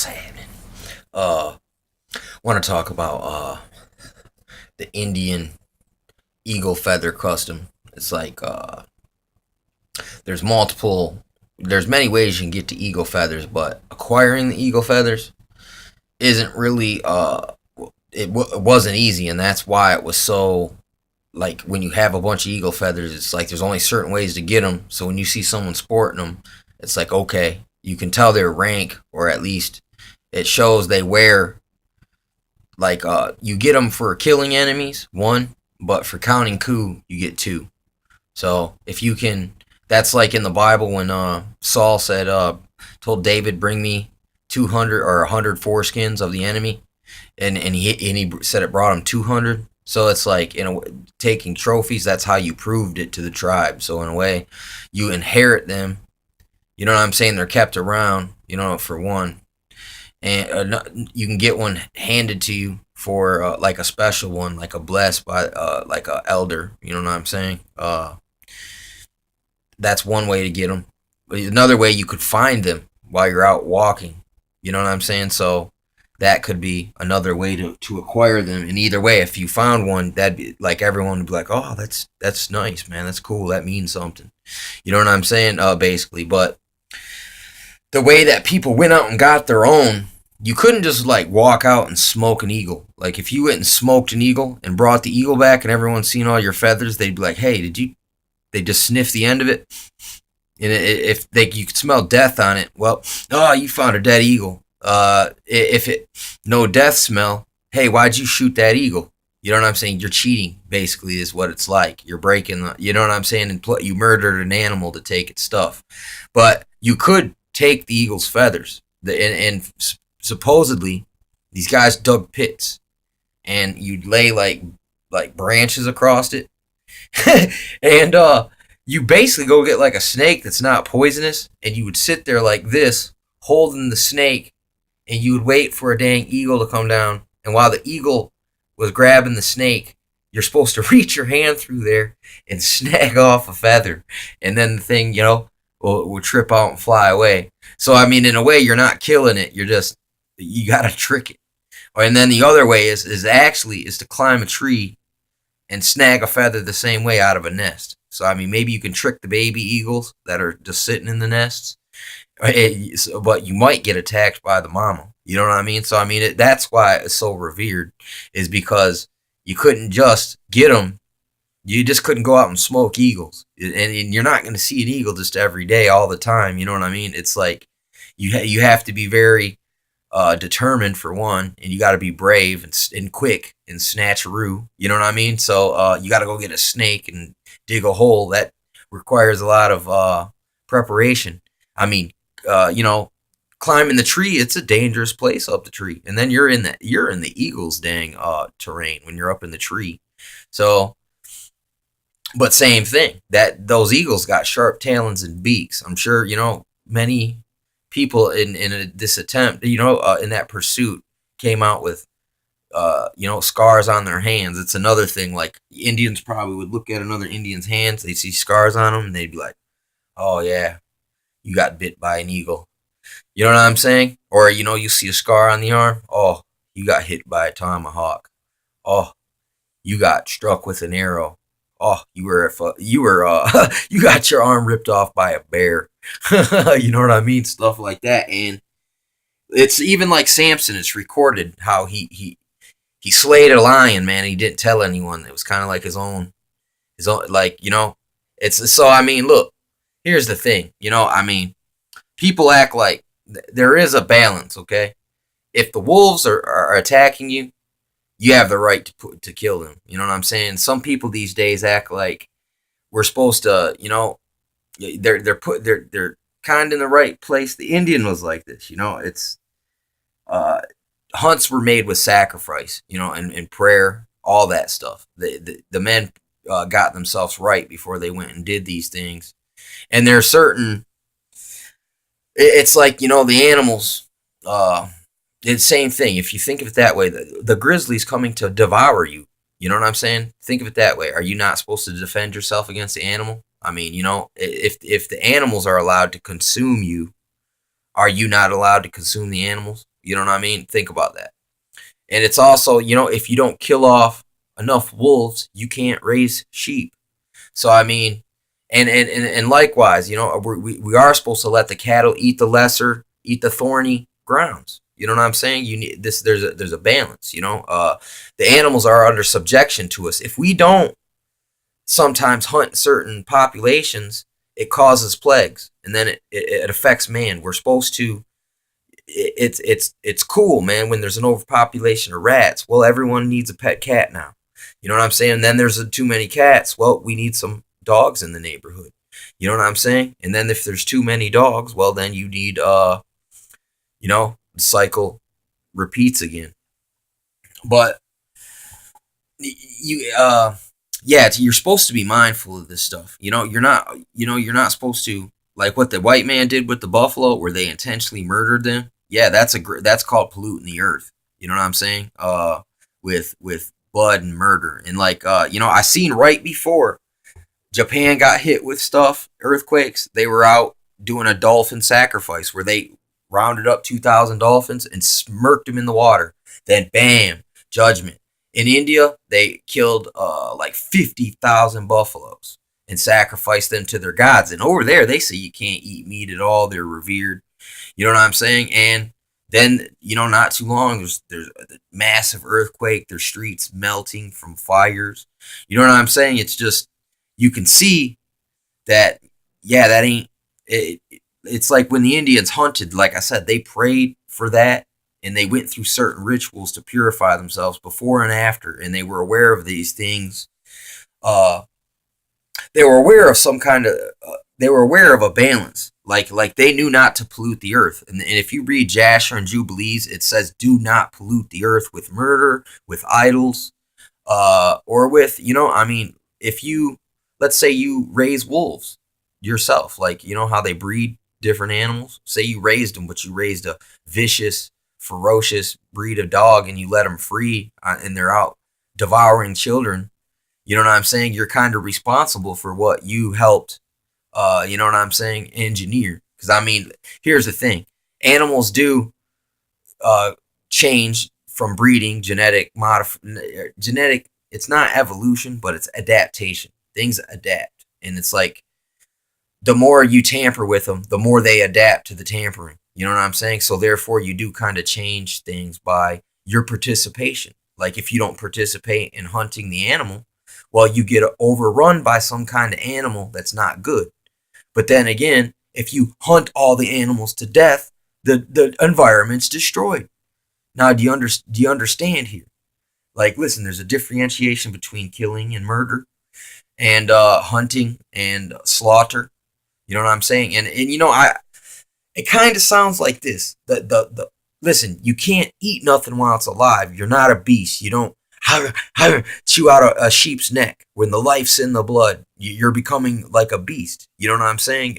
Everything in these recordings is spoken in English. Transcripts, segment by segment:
What's happening? Uh, want to talk about the Indian eagle feather custom. It's like there's multiple, there's many ways you can get to eagle feathers, but acquiring the eagle feathers isn't really it wasn't easy, and that's why it was so like when you have a bunch of eagle feathers, it's like there's only certain ways to get them. So when you see someone sporting them, it's like okay, you can tell their rank, or at least it shows they wear. Like you get them for killing enemies, one, but for counting coup, you get two. So if you can, that's like in the Bible when Saul said, told David, bring me 200 or 100 foreskins of the enemy, and he said it brought him 200. So it's like taking trophies. That's how you proved it to the tribe. So in a way, you inherit them. You know what I'm saying? They're kept around. You know, for one, and you can get one handed to you for like a special one, like a blessed by like a elder. You know what I'm saying? That's one way to get them. But another way, you could find them while you're out walking. You know what I'm saying? So that could be another way to acquire them. And either way, if you found one, that'd be like everyone would be like, "Oh, that's nice, man. That's cool. That means something." You know what I'm saying? Basically, but the way that people went out and got their own, you couldn't just like walk out and smoke an eagle. Like if you went and smoked an eagle and brought the eagle back and everyone's seen all your feathers, they'd be like, "Hey, did you?" They just sniff the end of it, and if they you could smell death on it, well, oh, you found a dead eagle. If it no death smell, hey, why'd you shoot that eagle? You know what I'm saying? You're cheating, basically, is what it's like. You're breaking the, you know what I'm saying? And you murdered an animal to take its stuff. But you could take the eagle's feathers. And supposedly, these guys dug pits. And you'd lay like branches across it. And you basically go get like a snake that's not poisonous. And you would sit there like this, holding the snake. And you would wait for a dang eagle to come down. And while the eagle was grabbing the snake, you're supposed to reach your hand through there and snag off a feather. And then the thing, will trip out and fly away. So, I mean, in a way, you're not killing it. You got to trick it. And then the other way is to climb a tree and snag a feather the same way out of a nest. So, I mean, maybe you can trick the baby eagles that are just sitting in the nests, but you might get attacked by the mama. You know what I mean? So, I mean, that's why it's so revered, is because you couldn't just get them. You just couldn't go out and smoke eagles. And you're not going to see an eagle just every day, all the time. You know what I mean? It's like you have to be very determined, for one, and you got to be brave and quick and snatcheroo. You know what I mean? So you got to go get a snake and dig a hole. That requires a lot of preparation. I mean, climbing the tree, it's a dangerous place up the tree, and then you're in the eagle's dang terrain when you're up in the tree. So, but same thing, that those eagles got sharp talons and beaks. I'm sure many people in this attempt, in that pursuit, came out with scars on their hands. It's another thing. Like Indians probably would look at another Indian's hands, they see scars on them, and they'd be like, "Oh yeah, you got bit by an eagle." You know what I'm saying? Or you see a scar on the arm. Oh, you got hit by a tomahawk. Oh, you got struck with an arrow. Oh, you got your arm ripped off by a bear. You know what I mean? Stuff like that. And it's even like Samson. It's recorded how he slayed a lion, man. And he didn't tell anyone. It was kind of like his own, like It's so. I mean, look. Here's the thing. I mean, people act like there is a balance. Okay, if the wolves are attacking you, you have the right to kill them. You know what I'm saying? Some people these days act like we're supposed to, they're kind of in the right place. The Indian was like this. It's hunts were made with sacrifice, and prayer, all that stuff. The men got themselves right before they went and did these things. And there are certain, it's like, the animals, it's the same thing. If you think of it that way, the grizzly's coming to devour you. You know what I'm saying? Think of it that way. Are you not supposed to defend yourself against the animal? I mean, if the animals are allowed to consume you, are you not allowed to consume the animals? You know what I mean? Think about that. And it's also, if you don't kill off enough wolves, you can't raise sheep. So I mean, and likewise, we are supposed to let the cattle eat the lesser, eat the thorny grounds. You know what I'm saying? You need this. There's a balance. The animals are under subjection to us. If we don't sometimes hunt certain populations, it causes plagues, and then it affects man. We're supposed to. It's cool, man. When there's an overpopulation of rats, well, everyone needs a pet cat now. You know what I'm saying? And then there's too many cats. Well, we need some dogs in the neighborhood. You know what I'm saying? And then if there's too many dogs, well, then you need the cycle repeats again. But you're supposed to be mindful of this stuff. You're not supposed to, like what the white man did with the buffalo, where they intentionally murdered them. Yeah, that's called polluting the earth. You know what I'm saying? With blood and murder, and I seen right before Japan got hit with earthquakes, they were out doing a dolphin sacrifice where they rounded up 2,000 dolphins and smirked them in the water. Then bam, judgment. In India, they killed like 50,000 buffaloes and sacrificed them to their gods. And over there, they say you can't eat meat at all. They're revered. You know what I'm saying? And then, not too long, there's a massive earthquake. Their streets melting from fires. You know what I'm saying? It's just, you can see that, yeah, that ain't it. It's like when the Indians hunted, like I said, they prayed for that, and they went through certain rituals to purify themselves before and after, and they were aware of these things. They were aware of they were aware of a balance. Like they knew not to pollute the earth. And if you read Jasher and Jubilees, it says, do not pollute the earth with murder, with idols, or with, if you, let's say you raise wolves yourself, like, how they breed different animals. Say you raised them, but you raised a vicious, ferocious breed of dog, and you let them free, and they're out devouring children. You know what I'm saying? You're kind of responsible for what you helped, engineer. Because, here's the thing. Animals do change from breeding, genetic, it's not evolution, but it's adaptation. Things adapt. And it's like, the more you tamper with them, the more they adapt to the tampering. You know what I'm saying? So therefore, you do kind of change things by your participation. Like if you don't participate in hunting the animal, well, you get overrun by some kind of animal that's not good. But then again, if you hunt all the animals to death, the environment's destroyed. Now, do you understand here? Like, listen, there's a differentiation between killing and murder, and hunting and slaughter. You know what I'm saying? And it kind of sounds like this. Listen, you can't eat nothing while it's alive. You're not a beast. You don't chew out a sheep's neck. When the life's in the blood, you're becoming like a beast. You know what I'm saying?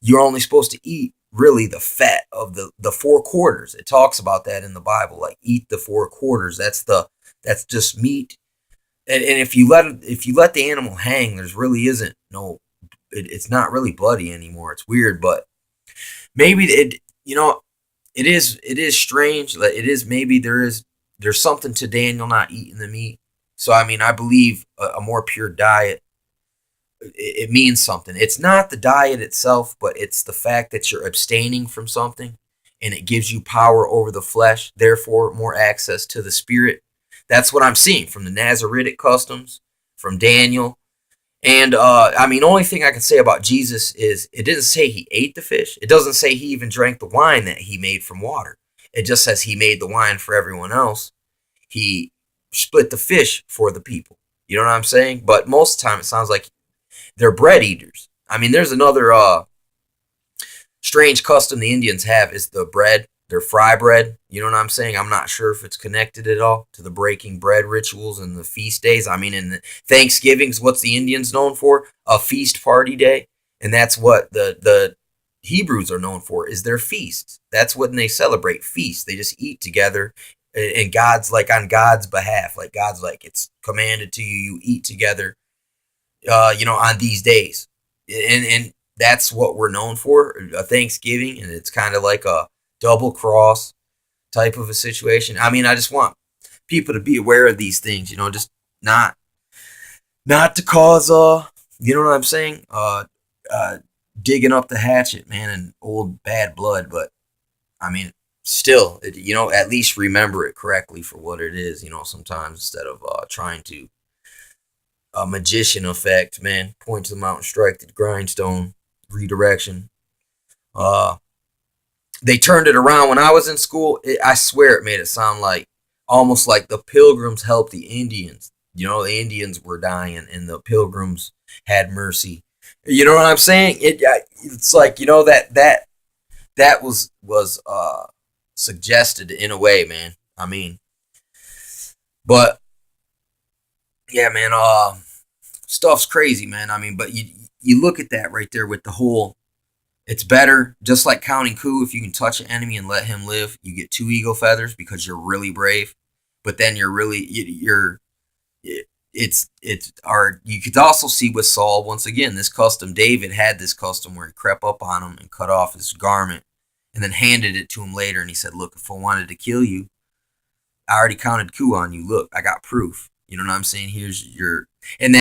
You're only supposed to eat really the fat of the four quarters. It talks about that in the Bible. Like, eat the four quarters. That's just meat. And if you let the animal hang, there's really isn't no. It's not really bloody anymore. It's weird, but maybe it is strange. Like, it is, maybe there's something to Daniel not eating the meat. So I believe a more pure diet, it means something. It's not the diet itself, but it's the fact that you're abstaining from something, and it gives you power over the flesh, therefore more access to the spirit. That's what I'm seeing from the Nazaritic customs, from Daniel. And only thing I can say about Jesus is, it didn't say he ate the fish. It doesn't say he even drank the wine that he made from water. It just says he made the wine for everyone else. He split the fish for the people. You know what I'm saying? But most of the time, it sounds like they're bread eaters. There's another strange custom the Indians have, is the bread. Their fry bread. You know what I'm saying? I'm not sure if it's connected at all to the breaking bread rituals and the feast days. In the Thanksgiving's, what's the Indians known for? A feast party day. And that's what the Hebrews are known for, is their feasts. That's when they celebrate feasts. They just eat together, and God's like on God's behalf. Like, God's like, it's commanded to you, you eat together, on these days. And that's what we're known for, a Thanksgiving. And it's kind of like a double cross. type of a situation. I mean, I just want people to be aware of these things, you know, just not not to cause you know what I'm saying? Digging up the hatchet, man, and old bad blood, but I mean, still, you know, at least remember it correctly for what it is, you know, sometimes instead of trying to a magician effect, man, point to the mountain, strike the grindstone, redirection. Uh they turned it around when I was in school. I swear it made it sound like almost like the pilgrims helped the Indians. You know, the Indians were dying and the pilgrims had mercy. You know what I'm saying? It's like, you know, that was suggested in a way, man. I mean, but yeah, man, stuff's crazy, man. I mean, but you look at that right there with the whole. It's better, just like counting coup. If you can touch an enemy and let him live, you get 2 eagle feathers because you're really brave. But then you're it's our. You could also see with Saul once again this custom. David had this custom where he crept up on him and cut off his garment, and then handed it to him later. And he said, "Look, if I wanted to kill you, I already counted coup on you. Look, I got proof. You know what I'm saying? Here's your." And then